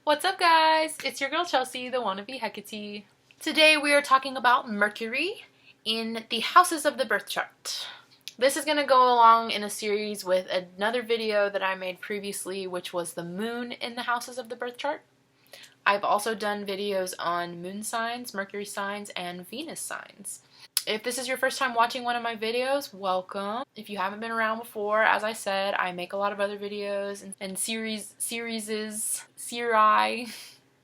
What's up, guys? It's your girl Chelsea, the wannabe Hecate. Today we are talking about Mercury in the houses of the birth chart. This is going to go along in a series with another video that I made previously, which was the moon in the houses of the birth chart. I've also done videos on moon signs, Mercury signs, and Venus signs. If this is your first time watching one of my videos, welcome. If you haven't been around before, as I said, I make a lot of other videos and series.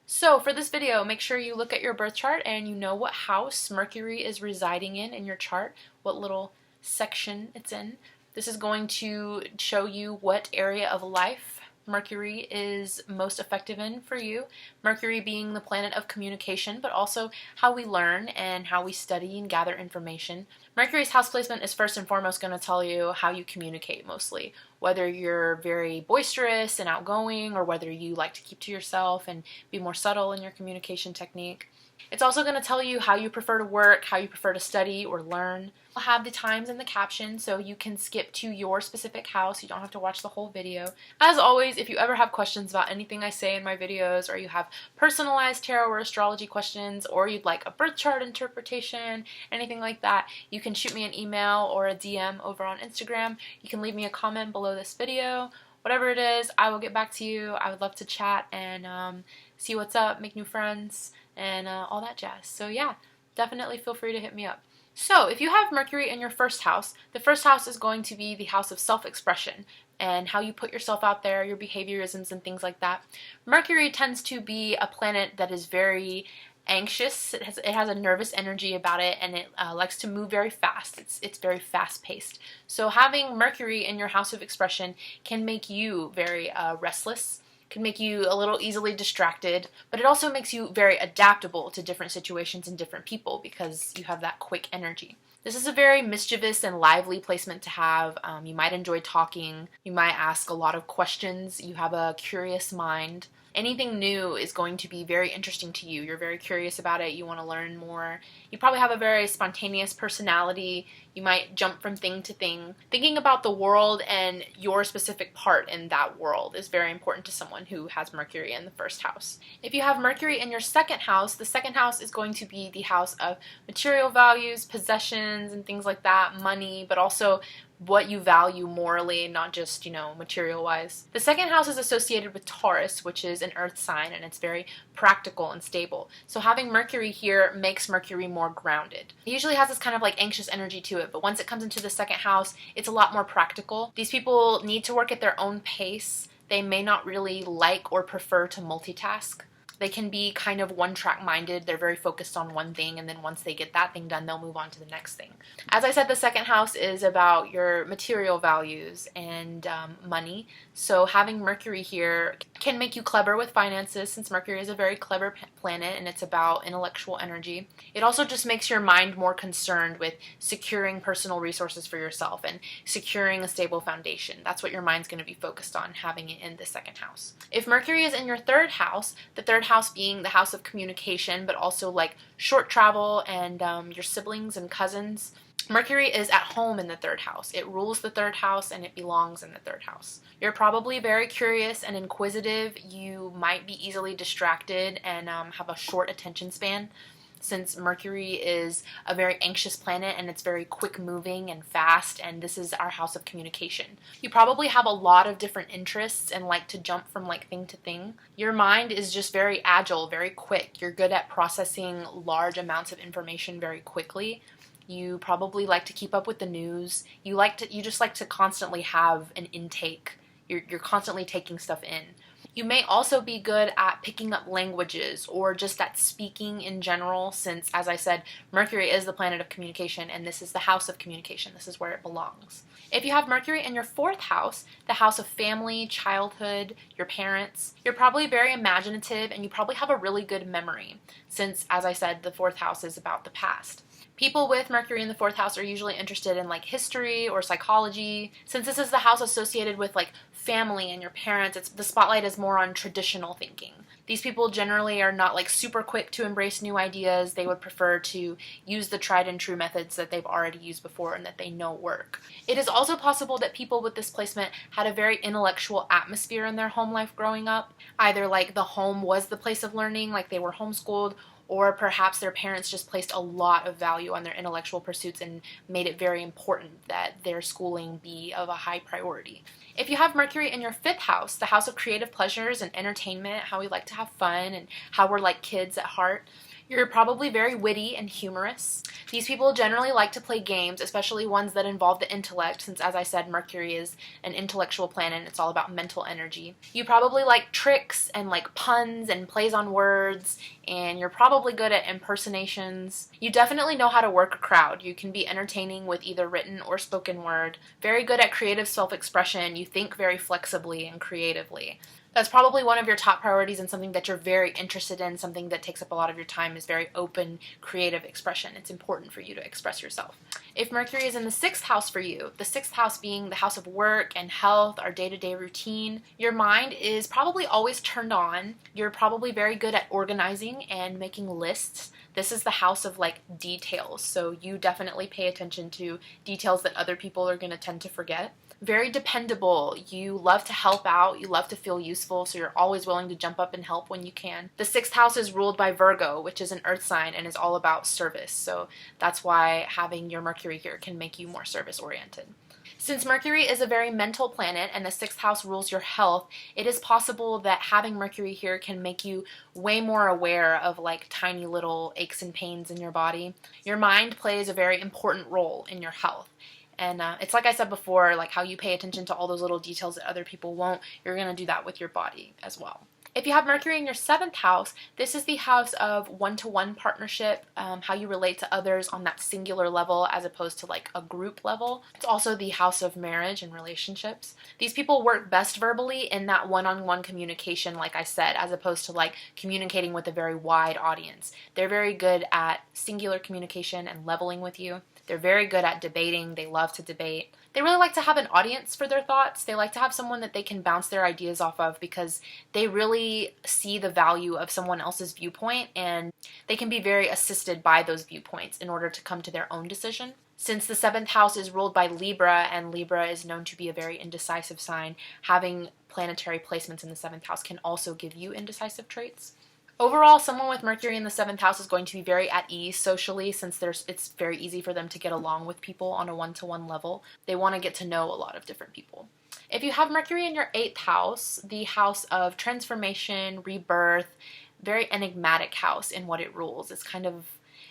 So for this video, make sure you look at your birth chart and you know what house Mercury is residing in your chart, what little section it's in. This is going to show you what area of life Mercury is most effective in for you. Mercury being the planet of communication, but also how we learn and how we study and gather information. Mercury's house placement is first and foremost going to tell you how you communicate mostly. Whether you're very boisterous and outgoing, or whether you like to keep to yourself and be more subtle in your communication technique. It's also going to tell you how you prefer to work, how you prefer to study or learn. I'll have the times in the caption so you can skip to your specific house. You don't have to watch the whole video. As always, if you ever have questions about anything I say in my videos, or you have personalized tarot or astrology questions, or you'd like a birth chart interpretation, anything like that, you can shoot me an email or a DM over on Instagram. You can leave me a comment below this video. Whatever it is, I will get back to you. I would love to chat and see what's up, make new friends, and all that jazz. So yeah, definitely feel free to hit me up. So if you have Mercury in your first house, the first house is going to be the house of self-expression and how you put yourself out there, your behaviorisms and things like that. Mercury tends to be a planet that is very anxious. It has a nervous energy about it, and it likes to move very fast. It's very fast-paced. So having Mercury in your house of expression can make you very restless, can make you a little easily distracted, but it also makes you very adaptable to different situations and different people because you have that quick energy. This is a very mischievous and lively placement to have. You might enjoy talking. You might ask a lot of questions. You have a curious mind. Anything new is going to be very interesting to you. You're very curious about it. You want to learn more. You probably have a very spontaneous personality. You might jump from thing to thing. Thinking about the world and your specific part in that world is very important to someone who has Mercury in the first house. If you have Mercury in your second house, the second house is going to be the house of material values, possessions, and things like that, money, but also what you value morally, not just, material-wise. The second house is associated with Taurus, which is an earth sign, and it's very practical and stable. So having Mercury here makes Mercury more grounded. It usually has this kind of like anxious energy to it, but once it comes into the second house, it's a lot more practical. These people need to work at their own pace. They may not really like or prefer to multitask. They can be kind of one-track minded. They're very focused on one thing, and then once they get that thing done, they'll move on to the next thing. As I said, the second house is about your material values and money. So having Mercury here can make you clever with finances, since Mercury is a very clever planet and it's about intellectual energy. It also just makes your mind more concerned with securing personal resources for yourself and securing a stable foundation. That's what your mind's going to be focused on, having it in the second house. If Mercury is in your third house, the third house being the house of communication, but also like short travel and your siblings and cousins. Mercury is at home in the third house. It rules the third house and it belongs in the third house. You're probably very curious and inquisitive. You might be easily distracted and have a short attention span, since Mercury is a very anxious planet and it's very quick moving and fast, and this is our house of communication. You probably have a lot of different interests and like to jump from like thing to thing. Your mind is just very agile, very quick. You're good at processing large amounts of information very quickly. You probably like to keep up with the news. You just like to constantly have an intake. You're constantly taking stuff in. You may also be good at picking up languages or just at speaking in general, since, as I said, Mercury is the planet of communication and this is the house of communication. This is where it belongs. If you have Mercury in your fourth house, the house of family, childhood, your parents, you're probably very imaginative and you probably have a really good memory, since, as I said, the fourth house is about the past. People with Mercury in the 4th house are usually interested in like history or psychology. Since this is the house associated with like family and your parents, the spotlight is more on traditional thinking. These people generally are not like super quick to embrace new ideas. They would prefer to use the tried and true methods that they've already used before and that they know work. It is also possible that people with this placement had a very intellectual atmosphere in their home life growing up. Either like the home was the place of learning, like they were homeschooled, or perhaps their parents just placed a lot of value on their intellectual pursuits and made it very important that their schooling be of a high priority. If you have Mercury in your 5th house, the house of creative pleasures and entertainment, how we like to have fun and how we're like kids at heart, you're probably very witty and humorous. These people generally like to play games, especially ones that involve the intellect, since as I said, Mercury is an intellectual planet and it's all about mental energy. You probably like tricks and like puns and plays on words, and you're probably good at impersonations. You definitely know how to work a crowd. You can be entertaining with either written or spoken word. Very good at creative self-expression. You think very flexibly and creatively. That's probably one of your top priorities and something that you're very interested in. Something that takes up a lot of your time is very open, creative expression. It's important for you to express yourself. If Mercury is in the 6th house for you, the 6th house being the house of work and health, our day-to-day routine, your mind is probably always turned on. You're probably very good at organizing and making lists. This is the house of like details, so you definitely pay attention to details that other people are going to tend to forget. Very dependable. You love to help out. You love to feel useful, so you're always willing to jump up and help when you can. The 6th house is ruled by Virgo, which is an earth sign and is all about service. So that's why having your Mercury here can make you more service-oriented. Since Mercury is a very mental planet and the 6th house rules your health, it is possible that having Mercury here can make you way more aware of like tiny little aches and pains in your body. Your mind plays a very important role in your health. And it's like I said before, like how you pay attention to all those little details that other people won't, you're going to do that with your body as well. If you have Mercury in your 7th house, this is the house of one-to-one partnership, how you relate to others on that singular level as opposed to like a group level. It's also the house of marriage and relationships. These people work best verbally in that one-on-one communication, like I said, as opposed to like communicating with a very wide audience. They're very good at singular communication and leveling with you. They're very good at debating. They love to debate. They really like to have an audience for their thoughts. They like to have someone that they can bounce their ideas off of because they really see the value of someone else's viewpoint, and they can be very assisted by those viewpoints in order to come to their own decision. Since the 7th house is ruled by Libra, and Libra is known to be a very indecisive sign, having planetary placements in the 7th house can also give you indecisive traits. Overall, someone with Mercury in the 7th house is going to be very at ease socially, since it's very easy for them to get along with people on a one-to-one level. They want to get to know a lot of different people. If you have Mercury in your 8th house, the house of transformation, rebirth, very enigmatic house in what it rules. It's kind of,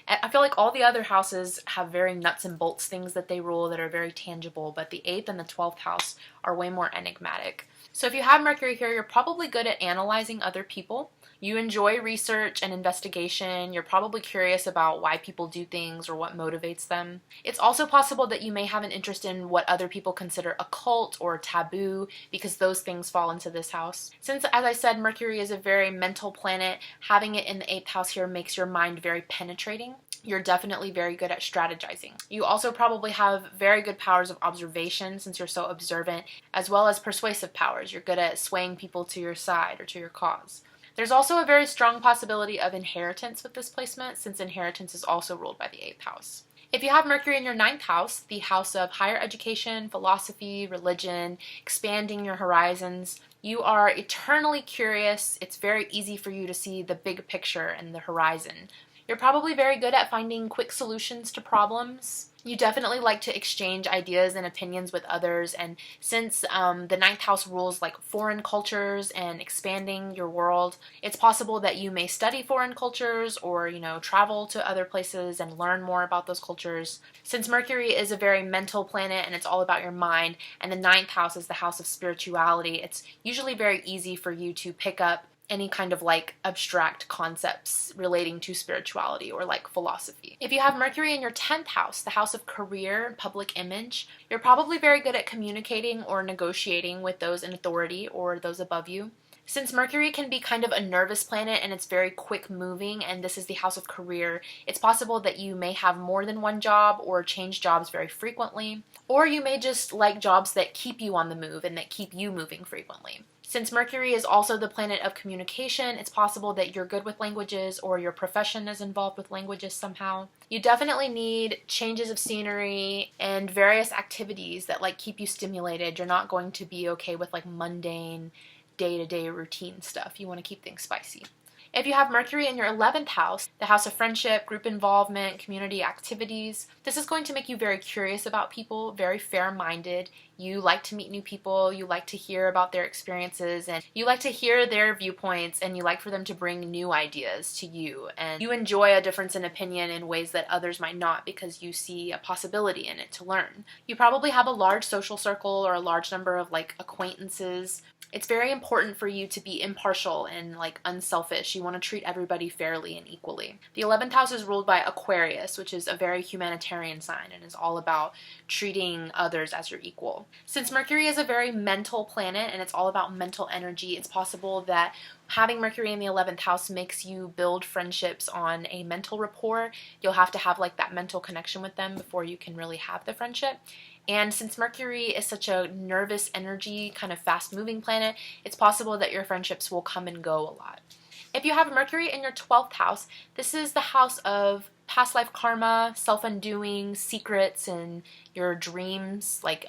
I feel like all the other houses have very nuts and bolts things that they rule that are very tangible, but the 8th and the 12th house are way more enigmatic. So if you have Mercury here, you're probably good at analyzing other people. You enjoy research and investigation. You're probably curious about why people do things or what motivates them. It's also possible that you may have an interest in what other people consider occult or taboo, because those things fall into this house. Since, as I said, Mercury is a very mental planet, having it in the 8th house here makes your mind very penetrating. You're definitely very good at strategizing. You also probably have very good powers of observation, since you're so observant, as well as persuasive powers. You're good at swaying people to your side or to your cause. There's also a very strong possibility of inheritance with this placement, since inheritance is also ruled by the 8th house. If you have Mercury in your 9th house, the house of higher education, philosophy, religion, expanding your horizons, you are eternally curious. It's very easy for you to see the big picture and the horizon. You're probably very good at finding quick solutions to problems. You definitely like to exchange ideas and opinions with others, and since the 9th house rules like foreign cultures and expanding your world, it's possible that you may study foreign cultures or, travel to other places and learn more about those cultures. Since Mercury is a very mental planet and it's all about your mind, and the 9th house is the house of spirituality, it's usually very easy for you to pick up any kind of like abstract concepts relating to spirituality or like philosophy. If you have Mercury in your 10th house, the house of career and public image, you're probably very good at communicating or negotiating with those in authority or those above you. Since Mercury can be kind of a nervous planet and it's very quick moving, and this is the house of career, it's possible that you may have more than one job or change jobs very frequently, or you may just like jobs that keep you on the move and that keep you moving frequently. Since Mercury is also the planet of communication, it's possible that you're good with languages or your profession is involved with languages somehow. You definitely need changes of scenery and various activities that like keep you stimulated. You're not going to be okay with like mundane day-to-day routine stuff. You want to keep things spicy. If you have Mercury in your 11th house, the house of friendship, group involvement, community activities, this is going to make you very curious about people, very fair-minded. You like to meet new people, you like to hear about their experiences, and you like to hear their viewpoints, and you like for them to bring new ideas to you. And you enjoy a difference in opinion in ways that others might not because you see a possibility in it to learn. You probably have a large social circle or a large number of like acquaintances. It's very important for you to be impartial and like unselfish. You want to treat everybody fairly and equally. The 11th house is ruled by Aquarius, which is a very humanitarian sign and is all about treating others as your equal. Since Mercury is a very mental planet and it's all about mental energy, it's possible that having Mercury in the 11th house makes you build friendships on a mental rapport. You'll have to have like that mental connection with them before you can really have the friendship. And since Mercury is such a nervous energy, kind of fast-moving planet, it's possible that your friendships will come and go a lot. If you have Mercury in your 12th house, this is the house of past life karma, self-undoing, secrets, and your dreams, like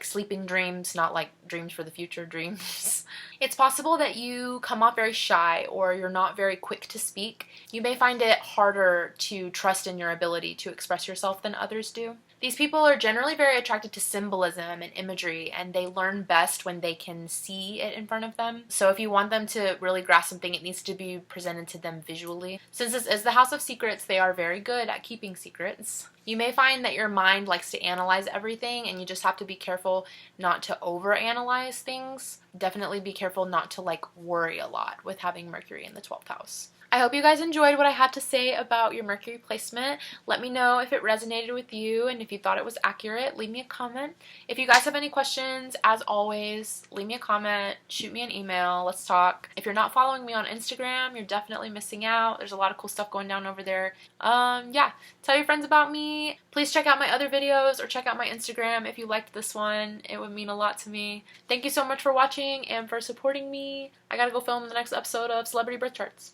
sleeping dreams, not like dreams for the future dreams. It's possible that you come off very shy or you're not very quick to speak. You may find it harder to trust in your ability to express yourself than others do. These people are generally very attracted to symbolism and imagery, and they learn best when they can see it in front of them. So if you want them to really grasp something, it needs to be presented to them visually. Since this is the house of secrets, they are very good at keeping secrets. You may find that your mind likes to analyze everything, and you just have to be careful not to overanalyze things. Definitely be careful not to like worry a lot with having Mercury in the 12th house. I hope you guys enjoyed what I had to say about your Mercury placement. Let me know if it resonated with you and if you thought it was accurate. Leave me a comment. If you guys have any questions, as always, leave me a comment, shoot me an email, let's talk. If you're not following me on Instagram, you're definitely missing out. There's a lot of cool stuff going down over there. Yeah, tell your friends about me. Please check out my other videos or check out my Instagram if you liked this one. It would mean a lot to me. Thank you so much for watching and for supporting me. I gotta go film the next episode of Celebrity Birth Charts.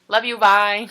Love you, bye.